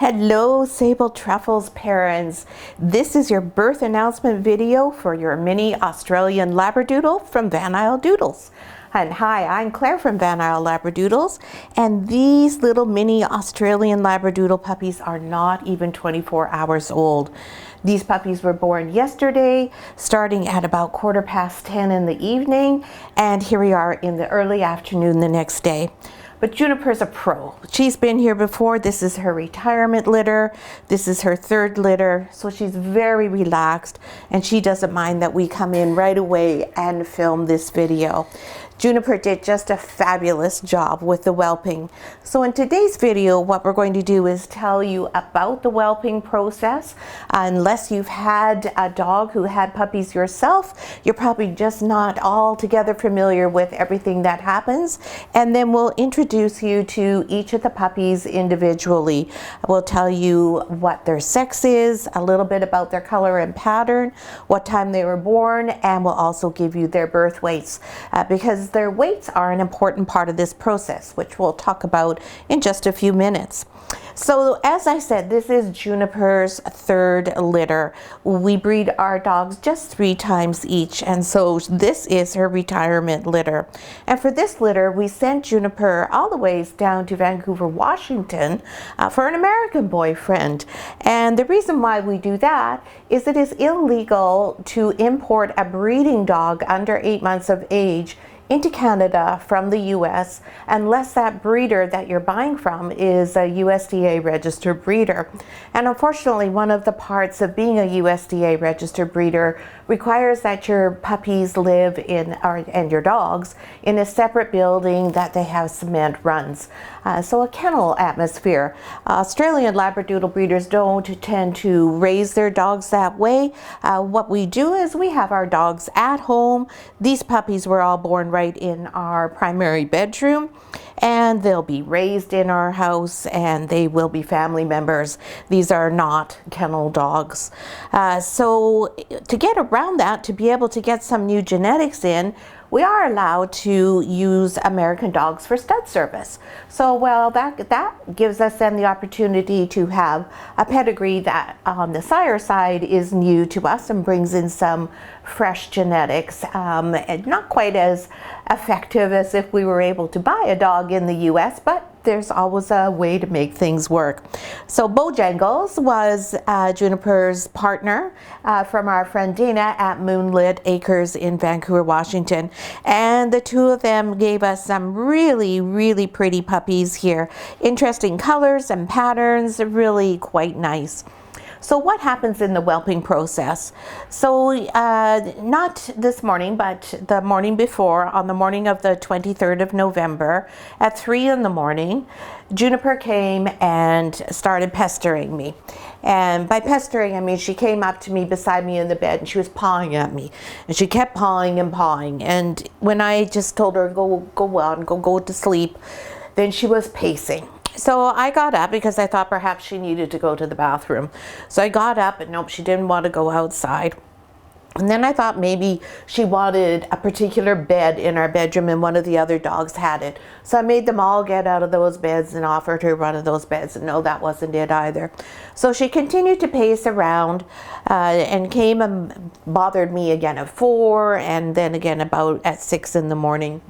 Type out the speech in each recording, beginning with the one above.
Hello, Sable Truffles parents. This is your birth announcement video for your mini Australian Labradoodle from Van Isle Doodles. And hi, I'm Claire from Van Isle Labradoodles, and these little mini Australian Labradoodle puppies are not even 24 hours old. These puppies were born yesterday, starting at about 10:15 in the evening, and here we are in the early afternoon the next day. But Juniper's a pro. She's been here before. This is her retirement litter. This is her third litter. So she's very relaxed, and she doesn't mind that we come in right away and film this video. Juniper did just a fabulous job with the whelping. So in today's video, what we're going to do is tell you about the whelping process. Unless you've had a dog who had puppies yourself, you're probably just not altogether familiar with everything that happens. And then we'll introduce you to each of the puppies individually. We'll tell you what their sex is, a little bit about their color and pattern, what time they were born, and we'll also give you their birth weights because their weights are an important part of this process, which we'll talk about in just a few minutes. So as I said, this is Juniper's third litter. We breed our dogs just 3 times each, and so this is her retirement litter. And for this litter, we sent Juniper all the ways down to Vancouver, Washington for an American boyfriend. And the reason why we do that is it is illegal to import a breeding dog under 8 months of age into Canada from the US unless that breeder that you're buying from is a USDA registered breeder. And unfortunately, one of the parts of being a USDA registered breeder requires that your puppies live in, and your dogs, in a separate building that they have cement runs. So a kennel atmosphere. Australian Labradoodle breeders don't tend to raise their dogs that way. What we do is we have our dogs at home. These puppies were all born right in our primary bedroom, and they'll be raised in our house, and they will be family members. These are not kennel dogs. So to get around that, to be able to get some new genetics in, we are allowed to use American dogs for stud service. So, well, that gives us then the opportunity to have a pedigree that on the sire side is new to us and brings in some fresh genetics, and not quite as effective as if we were able to buy a dog in the US, but there's always a way to make things work. So Bojangles was Juniper's partner from our friend Dana at Moonlit Acres in Vancouver, Washington. And the two of them gave us some really, really pretty puppies here. Interesting colors and patterns, really quite nice. So what happens in the whelping process? So not this morning, but the morning before, on the morning of the 23rd of November at 3 in the morning, Juniper came and started pestering me. And by pestering, I mean she came up to me beside me in the bed and she was pawing at me. And she kept pawing and pawing. And when I just told her, go to sleep, then she was pacing. So I got up because I thought perhaps she needed to go to the bathroom. So I got up, and nope, she didn't want to go outside. And then I thought maybe she wanted a particular bed in our bedroom and one of the other dogs had it. So I made them all get out of those beds and offered her one of those beds, and no, that wasn't it either. So she continued to pace around and came and bothered me again at 4 and then again about at 6 in the morning.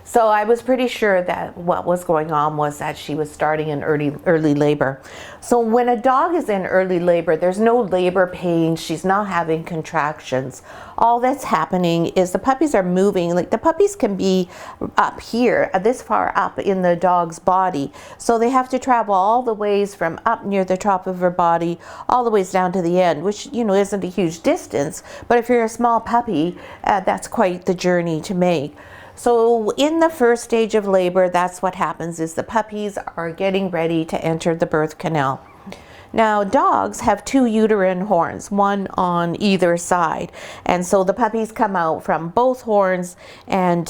So I was pretty sure that what was going on was that she was starting an early labor. So when a dog is in early labor, there's no labor pain. She's not having contractions. All that's happening is the puppies are moving. Like the puppies can be up here, this far up in the dog's body. So they have to travel all the ways from up near the top of her body, all the ways down to the end, which, you know, isn't a huge distance. But if you're a small puppy, that's quite the journey to make. So in the first stage of labor, that's what happens, is the puppies are getting ready to enter the birth canal. Now dogs have two uterine horns, one on either side, and so the puppies come out from both horns, and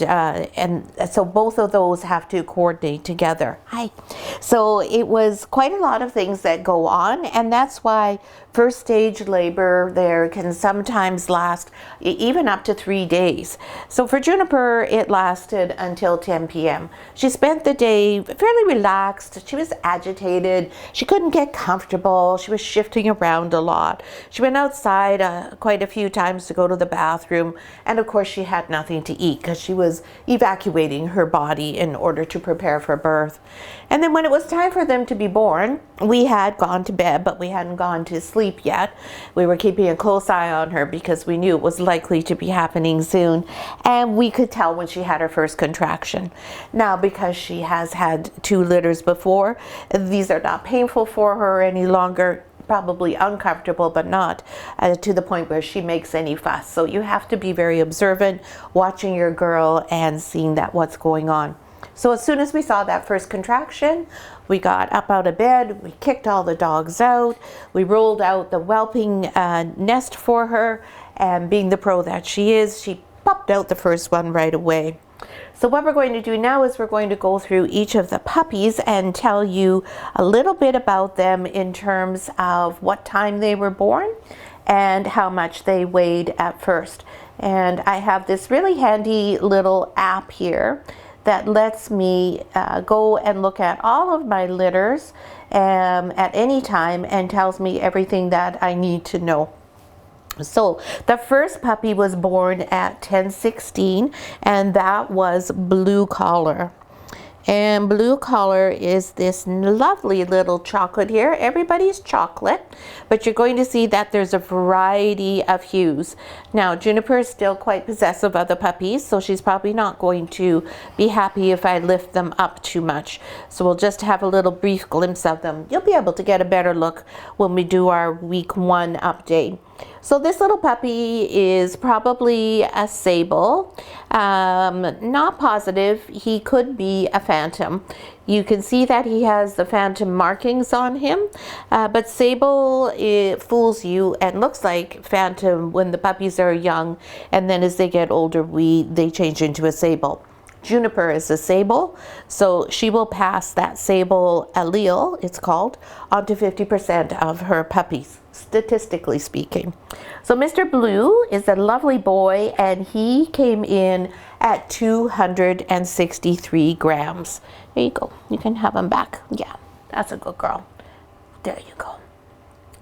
so both of those have to coordinate together. Hi. So it was quite a lot of things that go on, and that's why first stage labor there can sometimes last even up to 3 days. So for Juniper, it lasted until 10 p.m. She spent the day fairly relaxed. She was agitated. She couldn't get comfortable. She was shifting around a lot. She went outside quite a few times to go to the bathroom, and of course she had nothing to eat because she was evacuating her body in order to prepare for birth. And then when it was time for them to be born, we had gone to bed, but we hadn't gone to sleep yet. We were keeping a close eye on her because we knew it was likely to be happening soon, and we could tell when she had her first contraction. Now, because she has had 2 litters before, these are not painful for her any longer. Probably uncomfortable, but not to the point where she makes any fuss. So you have to be very observant, watching your girl and seeing that what's going on. So as soon as we saw that first contraction, we got up out of bed, we kicked all the dogs out, we rolled out the whelping nest for her, and being the pro that she is, she popped out the first one right away. So what we're going to do now is we're going to go through each of the puppies and tell you a little bit about them in terms of what time they were born and how much they weighed at first. And I have this really handy little app here that lets me go and look at all of my litters at any time and tells me everything that I need to know. So the first puppy was born at 10:16, and that was Blue Collar. And Blue Collar is this lovely little chocolate here. Everybody's chocolate, but you're going to see that there's a variety of hues. Now, Juniper is still quite possessive of the puppies, so she's probably not going to be happy if I lift them up too much. So we'll just have a little brief glimpse of them. You'll be able to get a better look when we do our week 1 update. So this little puppy is probably a Sable. Not positive. He could be a Phantom. You can see that he has the Phantom markings on him, but Sable, it fools you and looks like Phantom when the puppies are young, and then as they get older, they change into a Sable. Juniper is a Sable, so she will pass that Sable allele, it's called, onto 50% of her puppies, statistically speaking. So Mr. Blue is a lovely boy, and he came in at 263 grams. There you go. You can have him back. Yeah, that's a good girl. There you go.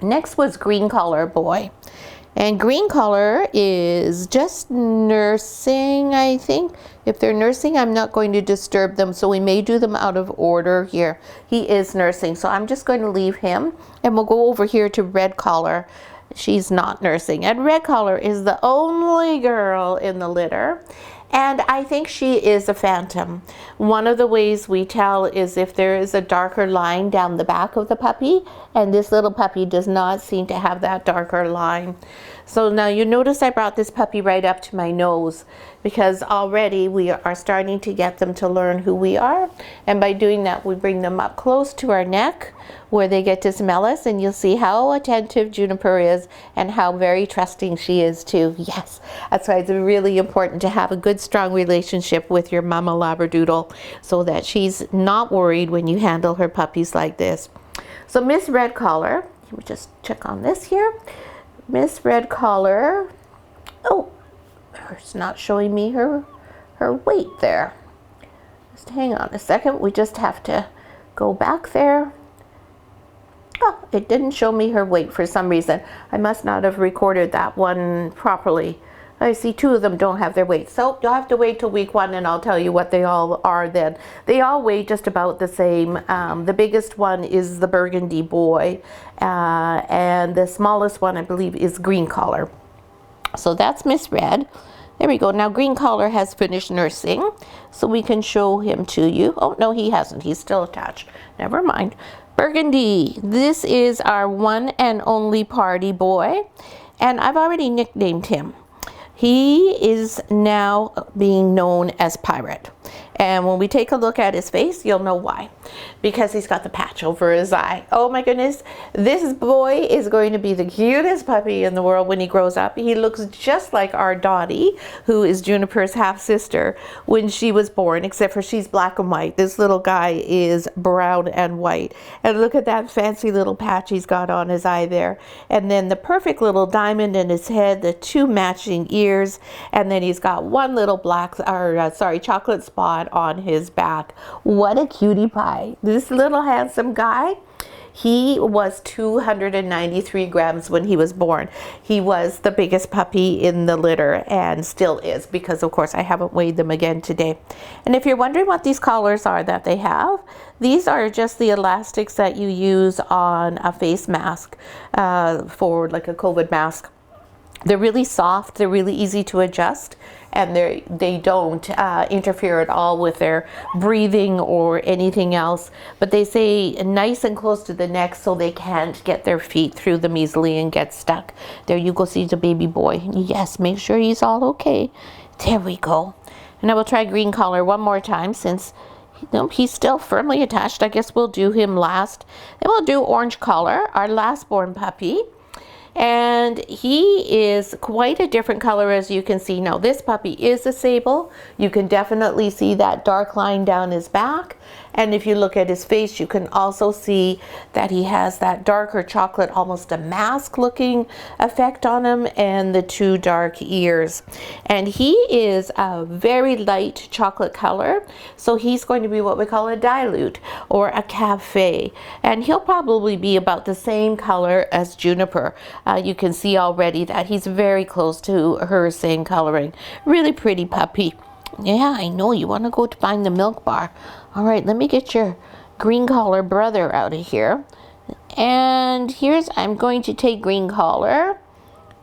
Next was Green Collar boy. And Green Collar is just nursing, I think. If they're nursing, I'm not going to disturb them, so we may do them out of order here. He is nursing, so I'm just going to leave him, and we'll go over here to Red Collar. She's not nursing, and Red Collar is the only girl in the litter, and I think she is a Phantom. One of the ways we tell is if there is a darker line down the back of the puppy, and this little puppy does not seem to have that darker line. So now you notice I brought this puppy right up to my nose, because already we are starting to get them to learn who we are, and by doing that we bring them up close to our neck where they get to smell us, and you'll see how attentive Juniper is and how very trusting she is too. Yes, that's why it's really important to have a good strong relationship with your Mama Labradoodle so that she's not worried when you handle her puppies like this. So Miss Red Collar, let me just check on this here. Miss Red Collar, oh, it's not showing me her weight there. Just hang on a second, we just have to go back there. Oh, it didn't show me her weight for some reason. I must not have recorded that one properly. I see 2 of them don't have their weight. So you'll have to wait till week 1 and I'll tell you what they all are then. They all weigh just about the same. The biggest one is the Burgundy boy, and the smallest one I believe is Green Collar. So that's Miss Red. There we go. Now Green Collar has finished nursing, so we can show him to you. Oh no, he hasn't. He's still attached. Never mind. Burgundy, this is our one and only party boy, and I've already nicknamed him. He is now being known as Pirate, and when we take a look at his face, you'll know why. because he's got the patch over his eye. Oh my goodness, this boy is going to be the cutest puppy in the world when he grows up. He looks just like our Dottie, who is Juniper's half-sister, when she was born, except for she's black and white. This little guy is brown and white. And look at that fancy little patch he's got on his eye there. And then the perfect little diamond in his head, the 2 matching ears, and then he's got one little chocolate spot on his back. What a cutie pie. This little handsome guy, he was 293 grams when he was born. He was the biggest puppy in the litter and still is, because of course I haven't weighed them again today. And if you're wondering what these collars are that they have, these are just the elastics that you use on a face mask for like a COVID mask. They're really soft, they're really easy to adjust, and they don't interfere at all with their breathing or anything else. But they stay nice and close to the neck so they can't get their feet through them easily and get stuck. There you go, see the baby boy. Yes, make sure he's all okay. There we go. And I will try green collar one more time since he's still firmly attached. I guess we'll do him last. Then we'll do orange collar, our last born puppy. And he is quite a different color, as you can see. Now this puppy is a sable. You can definitely see that dark line down his back. And if you look at his face, you can also see that he has that darker chocolate, almost a mask looking effect on him, and the 2 dark ears. And he is a very light chocolate color. So he's going to be what we call a dilute or a cafe. And he'll probably be about the same color as Juniper. You can see already that he's very close to her same coloring. Really pretty puppy. Yeah, I know, you want to go to find the milk bar. All right, let me get your green collar brother out of here. And I'm going to take green collar,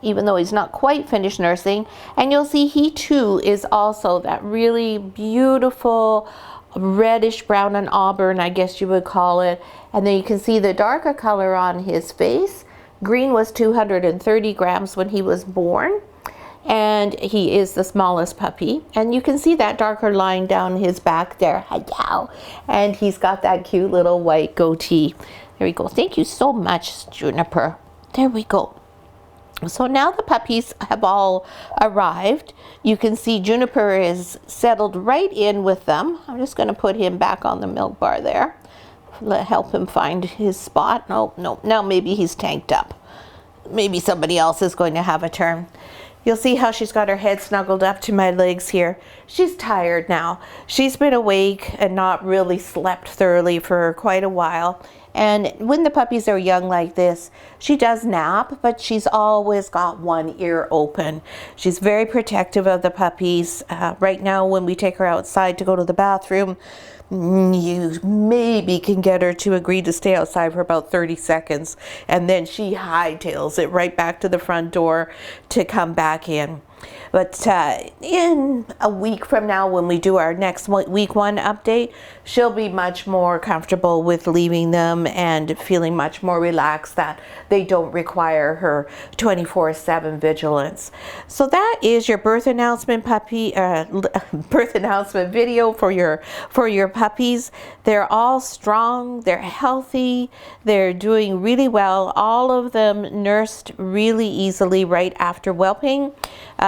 even though he's not quite finished nursing. And you'll see he too is also that really beautiful reddish brown and auburn, I guess you would call it. And then you can see the darker color on his face. Green was 230 grams when he was born. And he is the smallest puppy, and you can see that darker line down his back there. And he's got that cute little white goatee. There we go. Thank you so much, Juniper. There we go. So now the puppies have all arrived. You can see Juniper is settled right in with them. I'm just going to put him back on the milk bar there. Help him find his spot. No, now maybe he's tanked up. Maybe somebody else is going to have a turn. You'll see how she's got her head snuggled up to my legs here. She's tired now. She's been awake and not really slept thoroughly for quite a while. And when the puppies are young like this, she does nap, but she's always got one ear open. She's very protective of the puppies. Right now, when we take her outside to go to the bathroom, you maybe can get her to agree to stay outside for about 30 seconds. And then she hightails it right back to the front door to come back in. But in a week from now, when we do our next week 1 update, she'll be much more comfortable with leaving them and feeling much more relaxed that they don't require her 24/7 vigilance. So that is your birth announcement birth announcement video for your puppies. They're all strong, they're healthy, they're doing really well. All of them nursed really easily right after whelping.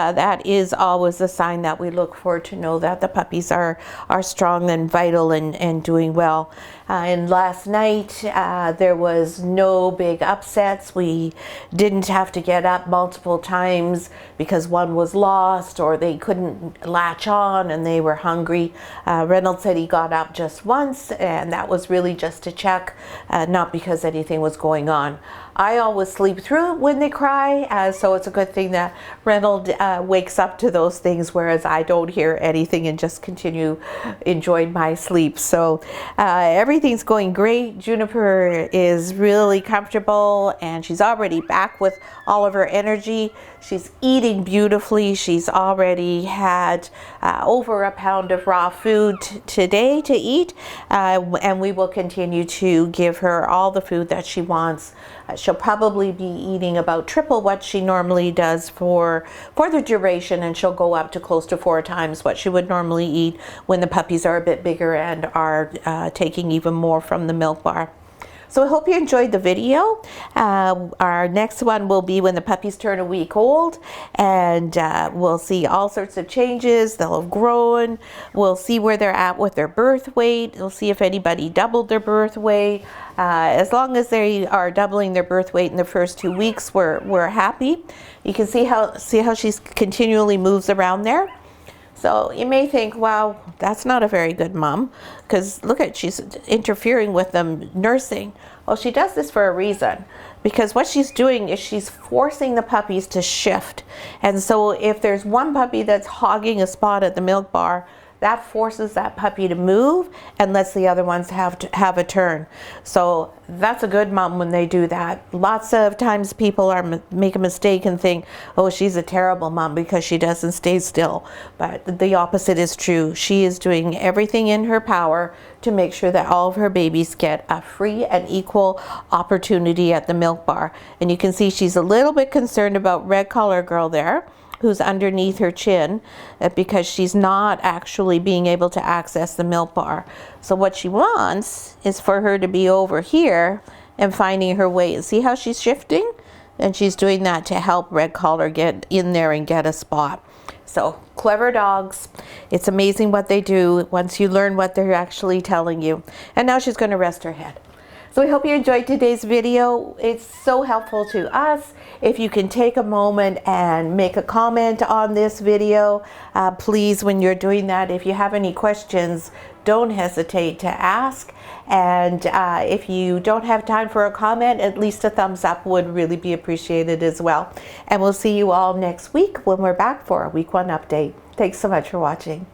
That is always a sign that we look for to know that the puppies are strong and vital and doing well. And last night there was no big upsets. We didn't have to get up multiple times because one was lost or they couldn't latch on and they were hungry. Reynolds said he got up just once, and that was really just to check, not because anything was going on. I always sleep through it when they cry, so it's a good thing that Reynolds wakes up to those things, whereas I don't hear anything and just continue enjoying my sleep. So everything's going great. Juniper is really comfortable and she's already back with all of her energy. She's eating beautifully. She's already had over a pound of raw food today to eat, and we will continue to give her all the food that she wants. she'll probably be eating about triple what she normally does for the duration, and she'll go up to close to 4 times what she would normally eat when the puppies are a bit bigger and are taking even more from the milk bar. So I hope you enjoyed the video. Our next one will be when the puppies turn a week old, and we'll see all sorts of changes. They'll have grown. We'll see where they're at with their birth weight. We'll see if anybody doubled their birth weight. As long as they are doubling their birth weight in the first 2 weeks, we're happy. You can see how she continually moves around there. So you may think, wow, that's not a very good mom, because look at, she's interfering with them nursing. Well, she does this for a reason, because what she's doing is she's forcing the puppies to shift. And so if there's one puppy that's hogging a spot at the milk bar, that forces that puppy to move and lets the other ones have a turn. So that's a good mom when they do that. Lots of times people make a mistake and think, oh, she's a terrible mom because she doesn't stay still. But the opposite is true. She is doing everything in her power to make sure that all of her babies get a free and equal opportunity at the milk bar. And you can see she's a little bit concerned about Red Collar Girl there, who's underneath her chin, because she's not actually being able to access the milk bar. So what she wants is for her to be over here and finding her way. See how she's shifting? And she's doing that to help Red Collar get in there and get a spot. So clever dogs. It's amazing what they do once you learn what they're actually telling you. And now she's going to rest her head. So I hope you enjoyed today's video. It's so helpful to us. If you can take a moment and make a comment on this video, please, when you're doing that, if you have any questions, don't hesitate to ask. And if you don't have time for a comment, at least a thumbs up would really be appreciated as well. And we'll see you all next week when we're back for a week 1 update. Thanks so much for watching.